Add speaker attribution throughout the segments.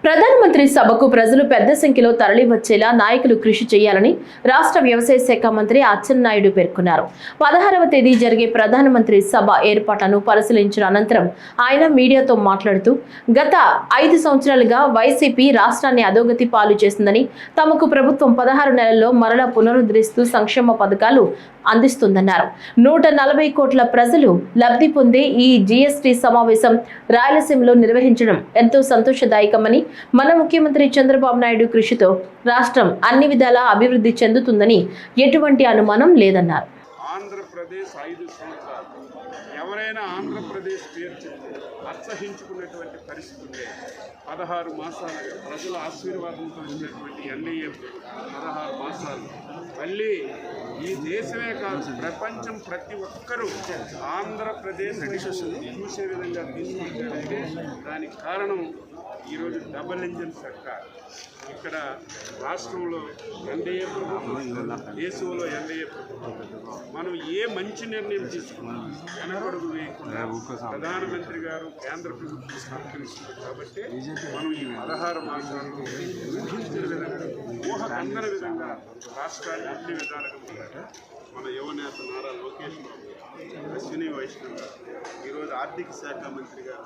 Speaker 1: ప్రధానమంత్రి సభకు ప్రజలు పెద్ద సంఖ్యలో తరలివచ్చేలా నాయకులు కృషి చేయాలని రాష్ట్ర వ్యవసాయ శాఖ మంత్రి అచ్చెన్నాయుడు పేర్కొన్నారు. 16వ తేదీ జరిగే ప్రధానమంత్రి సభ ఏర్పాట్లను పరిశీలించిన అనంతరం ఆయన మీడియాతో మాట్లాడుతూ గత 5 సంవత్సరాలుగా వైసీపీ రాష్ట్రాన్ని అధోగతి పాలు చేసిందని, తమకు ప్రభుత్వం 16 నెలల్లో మరలా పునరుద్ధరిస్తూ సంక్షేమ పథకాలు అందిస్తుందన్నారు. 140 కోట్ల ప్రజలు లబ్ధి పొందే ఈ జీఎస్టీ సమావేశం రాయలసీమలో నిర్వహించడం ఎంతో సంతోషదాయకమని, మన ముఖ్యమంత్రి చంద్రబాబు నాయుడు కృషితో రాష్ట్రం అన్ని విధాలా అభివృద్ధి చెందుతుందని ఎటువంటి అనుమానం లేదన్నారు.
Speaker 2: ఆంధ్రప్రదేశ్ 5 సంవత్సరాలు ఎవరైనా ఆంధ్రప్రదేశ్ పేరు చెప్తే అసహించుకున్నటువంటి పరిస్థితి ఉంది. 16 మాసాలుగా ప్రజల ఆశీర్వాదంతో వచ్చినటువంటి ఎన్డీఏ 16 మాసాలు మళ్ళీ ఈ దేశమే కాదు ప్రపంచం ప్రతి ఒక్కరూ ఆంధ్రప్రదేశ్ చూసే విధంగా తీసుకుంటారంటే దానికి కారణం ఈరోజు డబుల్ ఇంజిన్ సర్కార్. ఇక్కడ రాష్ట్రంలో ఎన్డీఏ ప్రభుత్వం, దేశంలో ఎన్డీఏ ప్రభుత్వం. మనం ఏ మంచి నిర్ణయం తీసుకున్నాం వెనకడుగు వేయకుండా ప్రధానమంత్రి గారు కేంద్ర ప్రభుత్వం సహకరిస్తుంది కాబట్టి మనం ఈ 16 మాసాల్లో ఊహించిన విధంగా ఊహకందన విధంగా రాష్ట్రాన్ని అన్ని విధాలుగా మన యువనేత నారా లోకేష్ బాబు, అశ్విని వైష్ణవ్ గారు, ఈరోజు ఆర్థిక శాఖ మంత్రి గారు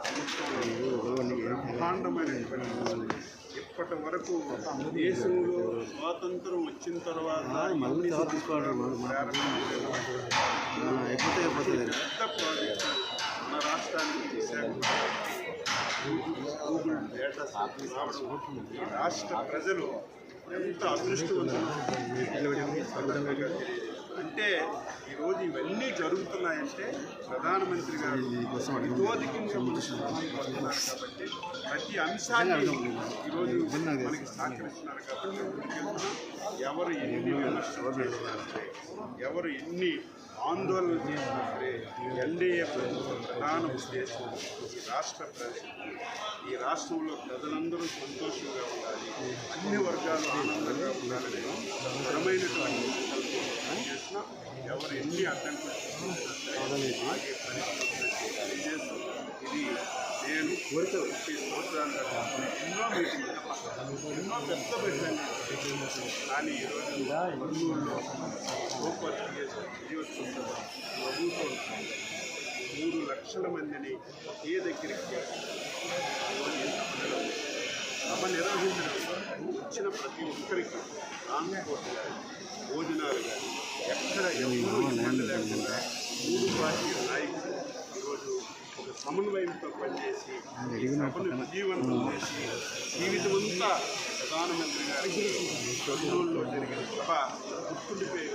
Speaker 2: బ్రహ్మాండమైనటువంటి ఇప్పటి వరకు దేశంలో స్వాతంత్రం వచ్చిన తర్వాత పెద్ద ప్రాజెక్టు మన రాష్ట్రానికి గూగుల్ డేటా రావడం ఈ రాష్ట్ర ప్రజలు ఎంత అదృష్టవంతులు అంటే ఈరోజు ఇవన్నీ జరుగుతున్నాయంటే ప్రధానమంత్రి గారు కాబట్టి ప్రతి అంశాన్ని ఈరోజు మనకి సహకరిస్తున్నారు కాబట్టి ఎవరు ఎన్ని విమర్శలు చేసినారంటే, ఎవరు ఎన్ని ఆందోళనలు చేసినా సరే ఎన్డీఏ ప్రభుత్వం ప్రధాన ఉద్దేశం ఈ రాష్ట్ర ప్రజలు, ఈ రాష్ట్రంలో ప్రజలందరూ సంతోషంగా ఉండాలి, అన్ని వర్గాలు ఆనందంగా ఉండాలని బలమైనటువంటి చేసిన ఎవరు ఎన్ని అడ్డంకులు ఆగే పరిస్థితులు ఇది నేను 30 సంవత్సరాలుగా ఎన్నో మీటింగ్లు ఎన్నో పెద్ద పెట్టండి. కానీ ఈరోజు కర్నూలులో సూపర్ ప్రభుత్వం 3 లక్షల మందిని ఏ దగ్గరికి సభ నిర్వహించడం వచ్చిన ప్రతి ఒక్కరికి ట్రాన్స్పోర్ట్ కానీ భోజనాలు కానీ ఎక్కడ ఎవరు ఇబ్బంది లేకుండా 3 పార్టీల నాయకులు ఈరోజు ఒక సమన్వయంతో పనిచేసి సభను విజయవంతం చేసి జీవితమంతా ప్రధానమంత్రి గారికి కర్నూలులో జరిగిన సభ గుర్తుండిపోయే